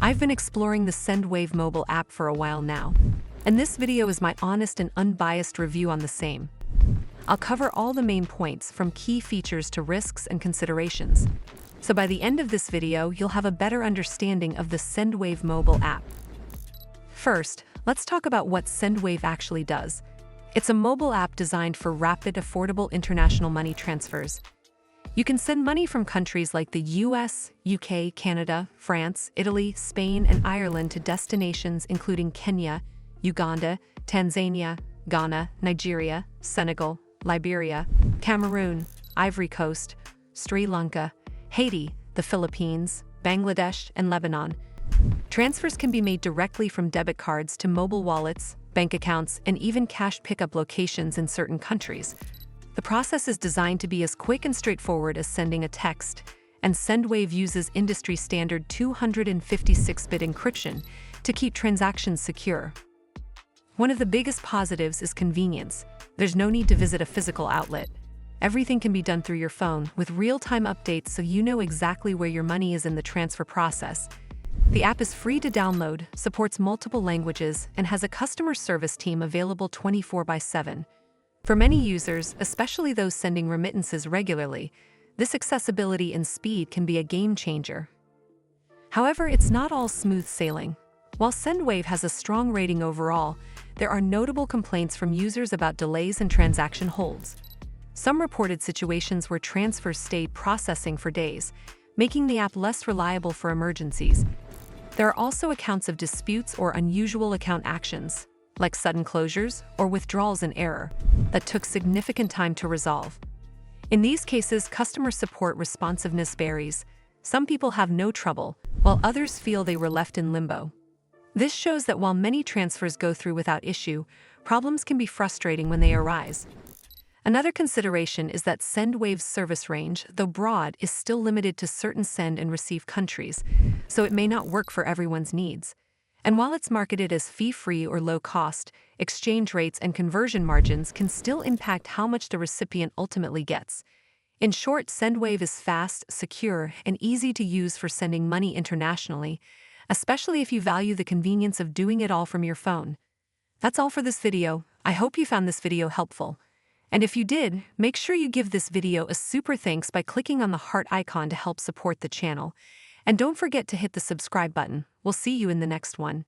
I've been exploring the SendWave mobile app for a while now, and this video is my honest and unbiased review on the same. I'll cover all the main points, from key features to risks and considerations. So by the end of this video, you'll have a better understanding of the SendWave mobile app. First, let's talk about what SendWave actually does. It's a mobile app designed for rapid, affordable international money transfers. You can send money from countries like the US, UK, Canada, France, Italy, Spain, and Ireland to destinations including Kenya, Uganda, Tanzania, Ghana, Nigeria, Senegal, Liberia, Cameroon, Ivory Coast, Sri Lanka, Haiti, the Philippines, Bangladesh, and Lebanon. Transfers can be made directly from debit cards to mobile wallets, bank accounts, and even cash pickup locations in certain countries. The process is designed to be as quick and straightforward as sending a text, and SendWave uses industry-standard 256-bit encryption to keep transactions secure. One of the biggest positives is convenience. There's no need to visit a physical outlet. Everything can be done through your phone, with real-time updates so you know exactly where your money is in the transfer process. The app is free to download, supports multiple languages, and has a customer service team available 24/7. For many users, especially those sending remittances regularly, this accessibility and speed can be a game changer. However, it's not all smooth sailing. While SendWave has a strong rating overall, there are notable complaints from users about delays and transaction holds. Some reported situations where transfers stayed processing for days, making the app less reliable for emergencies. There are also accounts of disputes or unusual account actions, like sudden closures or withdrawals in error, that took significant time to resolve. In these cases, customer support responsiveness varies. Some people have no trouble, while others feel they were left in limbo. This shows that while many transfers go through without issue, problems can be frustrating when they arise. Another consideration is that SendWave's service range, though broad, is still limited to certain send and receive countries, so it may not work for everyone's needs. And while it's marketed as fee-free or low-cost, exchange rates and conversion margins can still impact how much the recipient ultimately gets. In short, SendWave is fast, secure, and easy to use for sending money internationally, especially if you value the convenience of doing it all from your phone. That's all for this video. I hope you found this video helpful. And if you did, make sure you give this video a super thanks by clicking on the heart icon to help support the channel. And don't forget to hit the subscribe button. We'll see you in the next one.